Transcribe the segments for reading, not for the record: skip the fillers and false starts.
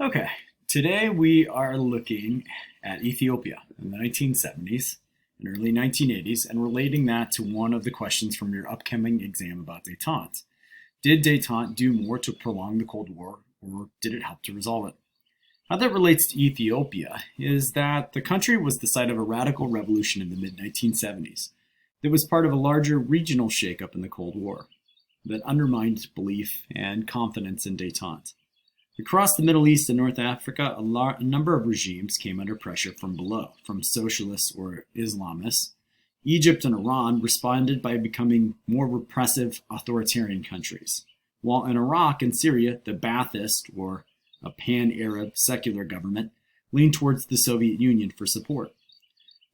Okay, today we are looking at Ethiopia in the 1970s and early 1980s and relating that to one of the questions from your upcoming exam about détente. Did détente do more to prolong the Cold War or did it help to resolve it? How that relates to Ethiopia is that the country was the site of a radical revolution in the mid 1970s that was part of a larger regional shakeup in the Cold War that undermined belief and confidence in détente. Across the Middle East and North Africa, a number of regimes came under pressure from below, from socialists or Islamists. Egypt and Iran responded by becoming more repressive, authoritarian countries, while in Iraq and Syria, the Ba'athist, or a pan-Arab secular government, leaned towards the Soviet Union for support.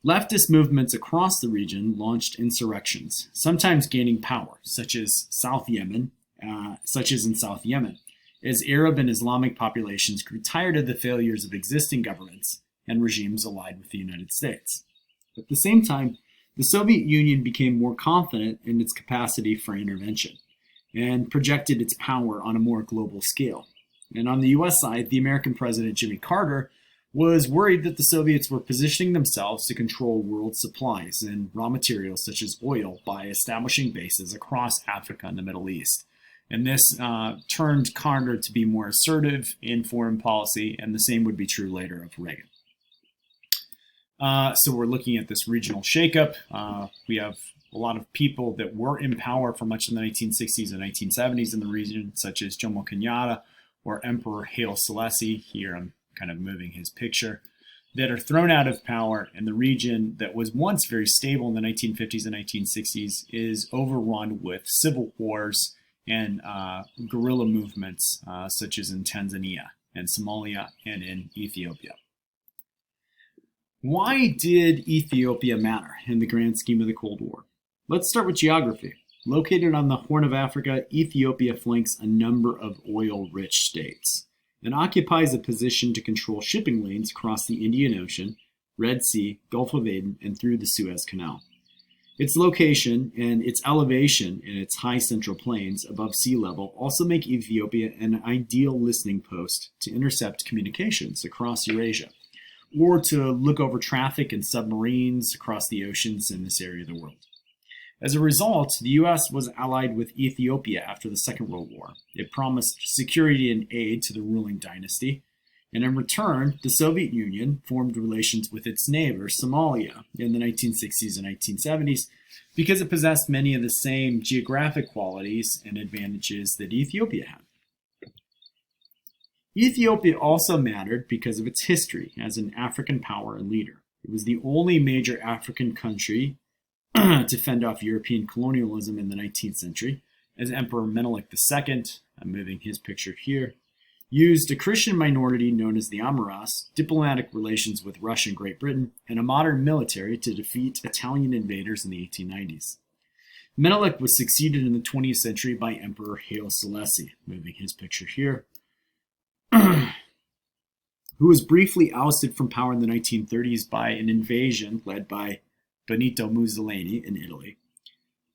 Leftist movements across the region launched insurrections, sometimes gaining power, such as in South Yemen, as Arab and Islamic populations grew tired of the failures of existing governments and regimes allied with the United States. At the same time, the Soviet Union became more confident in its capacity for intervention and projected its power on a more global scale. And on the US side, the American President Jimmy Carter was worried that the Soviets were positioning themselves to control world supplies and raw materials such as oil by establishing bases across Africa and the Middle East. And this turned Carter to be more assertive in foreign policy, and the same would be true later of Reagan. So we're looking at this regional shakeup. We have a lot of people that were in power for much of the 1960s and 1970s in the region, such as Jomo Kenyatta or Emperor Haile Selassie. Here I'm kind of moving his picture, that are thrown out of power, and the region that was once very stable in the 1950s and 1960s is overrun with civil wars and guerrilla movements such as in Tanzania and Somalia and in Ethiopia. Why did Ethiopia matter in the grand scheme of the Cold War? Let's start with geography. Located on the Horn of Africa, Ethiopia flanks a number of oil-rich states and occupies a position to control shipping lanes across the Indian Ocean, Red Sea, Gulf of Aden, and through the Suez Canal. Its location and its elevation in its high central plains above sea level also make Ethiopia an ideal listening post to intercept communications across Eurasia, or to look over traffic and submarines across the oceans in this area of the world. As a result, the U.S. was allied with Ethiopia after the Second World War. It promised security and aid to the ruling dynasty, and in return, the Soviet Union formed relations with its neighbor, Somalia, in the 1960s and 1970s because it possessed many of the same geographic qualities and advantages that Ethiopia had. Ethiopia also mattered because of its history as an African power and leader. It was the only major African country to fend off European colonialism in the 19th century, as Emperor Menelik II, I'm moving his picture here, used a Christian minority known as the Amaras, diplomatic relations with Russia and Great Britain, and a modern military to defeat Italian invaders in the 1890s. Menelik was succeeded in the 20th century by Emperor Haile Selassie, moving his picture here, who was briefly ousted from power in the 1930s by an invasion led by Benito Mussolini in Italy.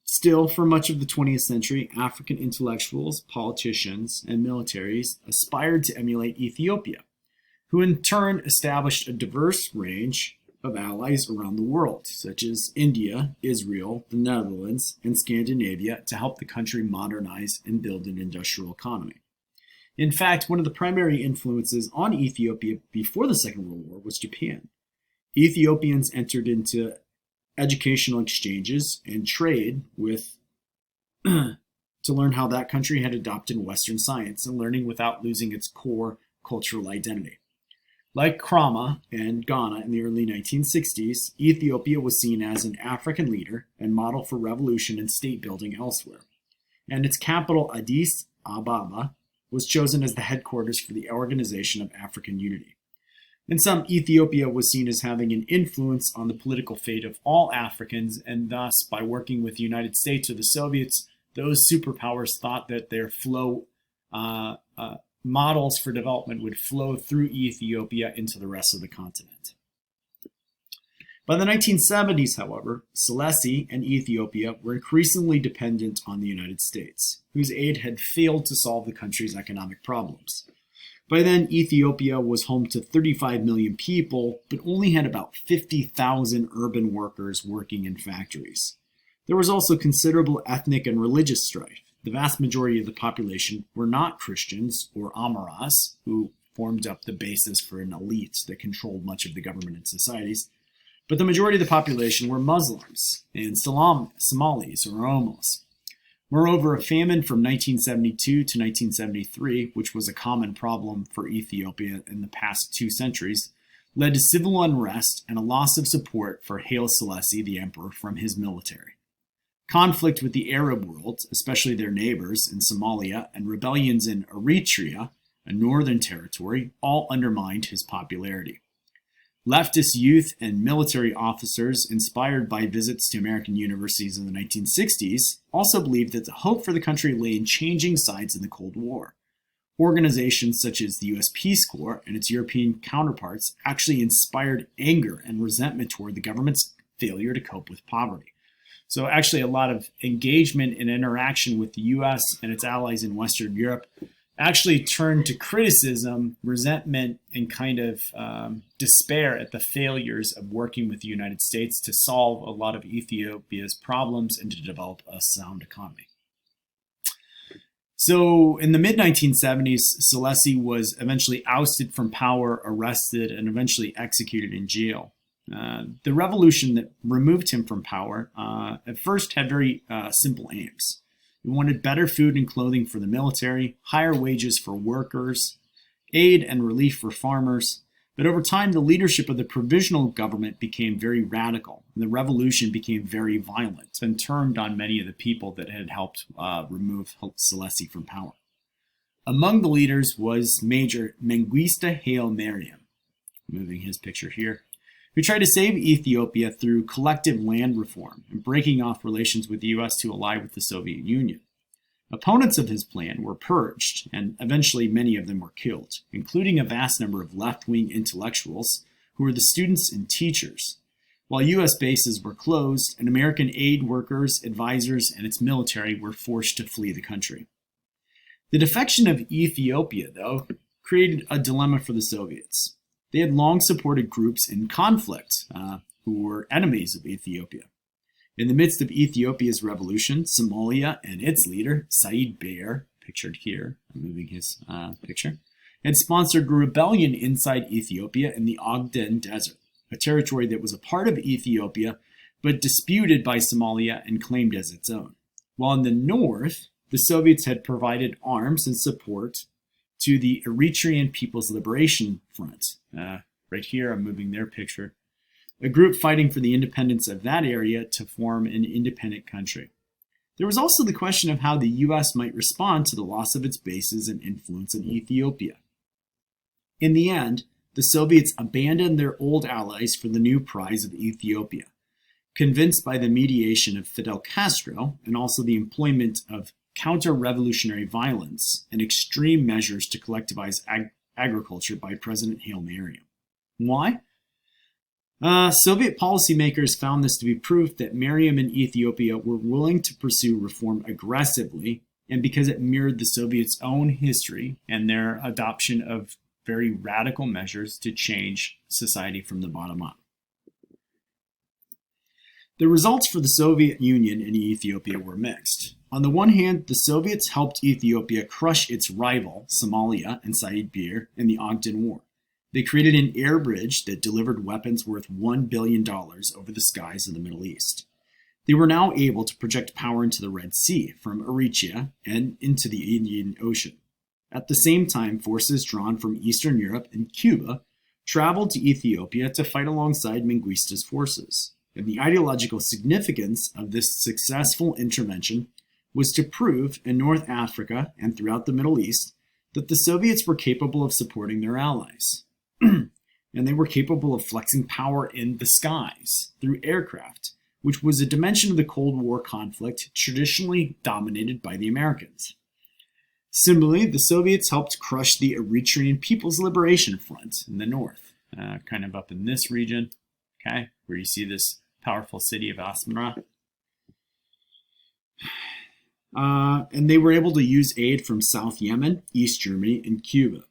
Still, for much of the 20th century, African intellectuals, politicians, and militaries aspired to emulate Ethiopia, who in turn established a diverse range of allies around the world, such as India, Israel, the Netherlands, and Scandinavia, to help the country modernize and build an industrial economy. In fact, one of the primary influences on Ethiopia before the Second World War was Japan. Ethiopians entered into educational exchanges and trade with to learn how that country had adopted Western science and learning without losing its core cultural identity. Like Krama and Ghana in the early 1960s, Ethiopia was seen as an African leader and model for revolution and state building elsewhere. And its capital, Addis Ababa, was chosen as the headquarters for the Organization of African Unity. In some, Ethiopia was seen as having an influence on the political fate of all Africans, and thus, by working with the United States or the Soviets, those superpowers thought that their models for development would flow through Ethiopia into the rest of the continent. By the 1970s, however, Selassie and Ethiopia were increasingly dependent on the United States, whose aid had failed to solve the country's economic problems. By then, Ethiopia was home to 35 million people, but only had about 50,000 urban workers working in factories. There was also considerable ethnic and religious strife. The vast majority of the population were not Christians or Amaras, who formed up the basis for an elite that controlled much of the government and societies, but the majority of the population were Muslims and Somalis or Oromos. Moreover, a famine from 1972 to 1973, which was a common problem for Ethiopia in the past 2 centuries, led to civil unrest and a loss of support for Haile Selassie, the emperor, from his military. Conflict with the Arab world, especially their neighbors in Somalia, and rebellions in Eritrea, a northern territory, all undermined his popularity. Leftist youth and military officers, inspired by visits to American universities in the 1960s, also believed that the hope for the country lay in changing sides in the Cold War. Organizations such as the US Peace Corps and its European counterparts actually inspired anger and resentment toward the government's failure to cope with poverty. So actually a lot of engagement and interaction with the US and its allies in Western Europe actually turned to criticism, resentment, and kind of despair at the failures of working with the United States to solve a lot of Ethiopia's problems and to develop a sound economy. So in the mid-1970s, Selassie was eventually ousted from power, arrested, and eventually executed in jail. The revolution that removed him from power at first had very simple aims. It wanted better food and clothing for the military, higher wages for workers, aid and relief for farmers. But over time, the leadership of the provisional government became very radical, and the revolution became very violent and turned on many of the people that had helped remove Selassie from power. Among the leaders was Major Mengistu Haile Mariam, moving his picture here, who tried to save Ethiopia through collective land reform and breaking off relations with the US to ally with the Soviet Union. Opponents of his plan were purged, and eventually many of them were killed, including a vast number of left-wing intellectuals who were the students and teachers, while US bases were closed and American aid workers, advisors, and its military were forced to flee the country. The defection of Ethiopia, though, created a dilemma for the Soviets. They had long supported groups in conflict who were enemies of Ethiopia. In the midst of Ethiopia's revolution, Somalia and its leader, Said Behr, pictured here, I'm moving his picture, had sponsored a rebellion inside Ethiopia in the Ogden Desert, a territory that was a part of Ethiopia but disputed by Somalia and claimed as its own. While in the north, the Soviets had provided arms and support to the Eritrean People's Liberation Front. Right here, I'm moving their picture. A group fighting for the independence of that area to form an independent country. There was also the question of how the US might respond to the loss of its bases and influence in Ethiopia. In the end, the Soviets abandoned their old allies for the new prize of Ethiopia, convinced by the mediation of Fidel Castro and also the employment of counter-revolutionary violence and extreme measures to collectivize agriculture by President Haile Mariam. Why? Soviet policymakers found this to be proof that Mariam and Ethiopia were willing to pursue reform aggressively, and because it mirrored the Soviets' own history and their adoption of very radical measures to change society from the bottom up. The results for the Soviet Union and Ethiopia were mixed. On the one hand, the Soviets helped Ethiopia crush its rival, Somalia and Said Behr, in the Ogden War. They created an air bridge that delivered weapons worth $1 billion over the skies of the Middle East. They were now able to project power into the Red Sea from Eritrea and into the Indian Ocean. At the same time, forces drawn from Eastern Europe and Cuba traveled to Ethiopia to fight alongside Mengistu's forces. And the ideological significance of this successful intervention was to prove in North Africa and throughout the Middle East that the Soviets were capable of supporting their allies. And they were capable of flexing power in the skies through aircraft, which was a dimension of the Cold War conflict traditionally dominated by the Americans. Similarly, the Soviets helped crush the Eritrean People's Liberation Front in the north, kind of up in this region, okay, where you see this powerful city of Asmara. And they were able to use aid from South Yemen, East Germany, and Cuba.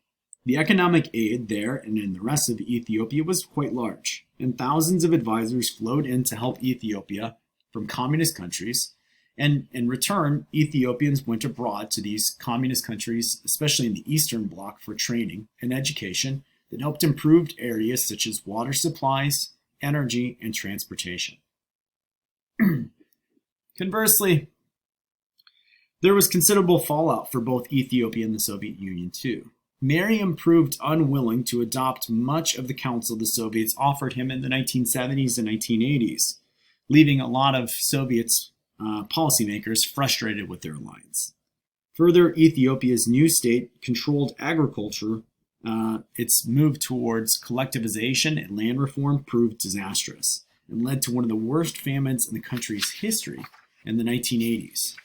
The economic aid there and in the rest of Ethiopia was quite large, and thousands of advisors flowed in to help Ethiopia from communist countries. And in return, Ethiopians went abroad to these communist countries, especially in the Eastern Bloc, for training and education that helped improve areas such as water supplies, energy, and transportation. Conversely, there was considerable fallout for both Ethiopia and the Soviet Union too. Meriam proved unwilling to adopt much of the counsel the Soviets offered him in the 1970s and 1980s, leaving a lot of Soviets policymakers frustrated with their alliance. Further, Ethiopia's new state controlled agriculture. Its move towards collectivization and land reform proved disastrous and led to one of the worst famines in the country's history in the 1980s.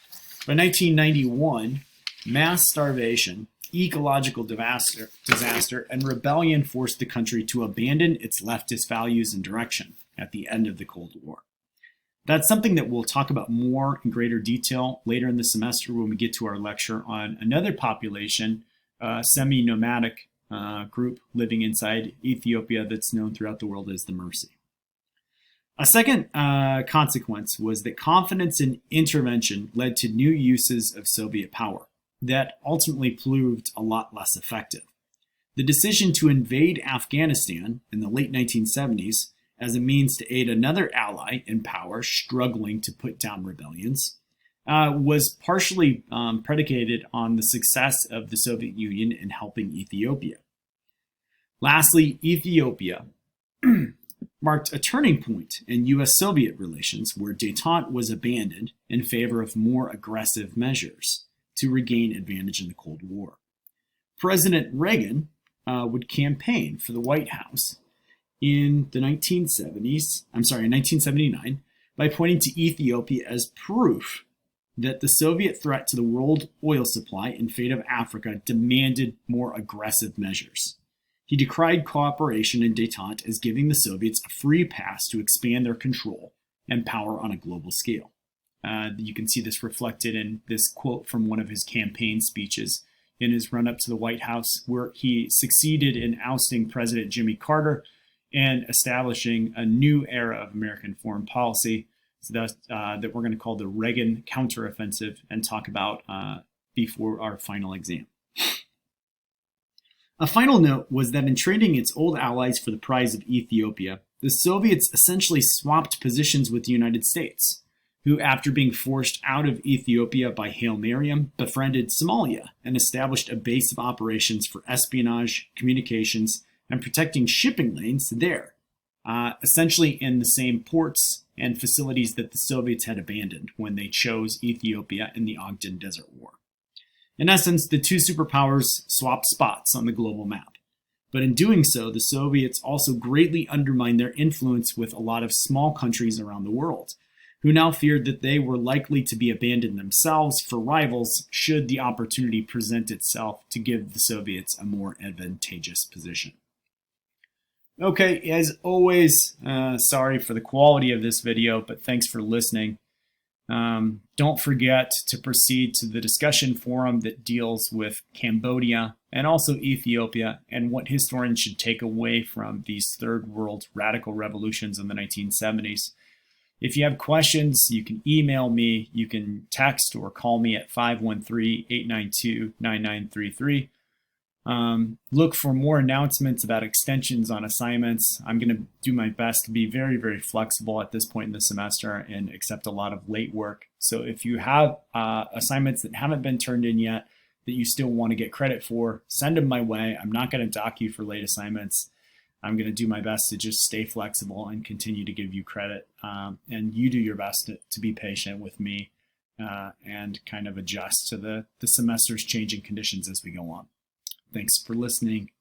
By 1991, mass starvation, ecological disaster, and rebellion forced the country to abandon its leftist values and direction at the end of the Cold War. That's something that we'll talk about more in greater detail later in the semester when we get to our lecture on another population, semi-nomadic group living inside Ethiopia that's known throughout the world as the Mercy. A second consequence was that confidence in intervention led to new uses of Soviet power that ultimately proved a lot less effective. The decision to invade Afghanistan in the late 1970s as a means to aid another ally in power struggling to put down rebellions was partially predicated on the success of the Soviet Union in helping Ethiopia. Lastly, Ethiopia marked a turning point in U.S.-Soviet relations where détente was abandoned in favor of more aggressive measures to regain advantage in the Cold War. President Reagan would campaign for the White House in 1979, by pointing to Ethiopia as proof that the Soviet threat to the world oil supply and fate of Africa demanded more aggressive measures. He decried cooperation and détente as giving the Soviets a free pass to expand their control and power on a global scale. You can see this reflected in this quote from one of his campaign speeches in his run-up to the White House, where he succeeded in ousting President Jimmy Carter and establishing a new era of American foreign policy that we're going to call the Reagan counteroffensive and talk about before our final exam. A final note was that in trading its old allies for the prize of Ethiopia, the Soviets essentially swapped positions with the United States, who, after being forced out of Ethiopia by Hail Meriam, befriended Somalia and established a base of operations for espionage, communications, and protecting shipping lanes there, essentially in the same ports and facilities that the Soviets had abandoned when they chose Ethiopia in the Ogden Desert War. In essence, the two superpowers swapped spots on the global map. But in doing so, the Soviets also greatly undermined their influence with a lot of small countries around the world, who now feared that they were likely to be abandoned themselves for rivals should the opportunity present itself to give the Soviets a more advantageous position. Okay, as always, sorry for the quality of this video, but thanks for listening. Don't forget to proceed to the discussion forum that deals with Cambodia and also Ethiopia and what historians should take away from these third world radical revolutions in the 1970s. If you have questions, you can email me, you can text or call me at 513-892-9933. Look for more announcements about extensions on assignments. I'm going to do my best to be very, very flexible at this point in the semester and accept a lot of late work. So if you have assignments that haven't been turned in yet that you still want to get credit for, send them my way. I'm not going to dock you for late assignments. I'm going to do my best to just stay flexible and continue to give you credit. And you do your best to be patient with me and kind of adjust to the semester's changing conditions as we go on. Thanks for listening.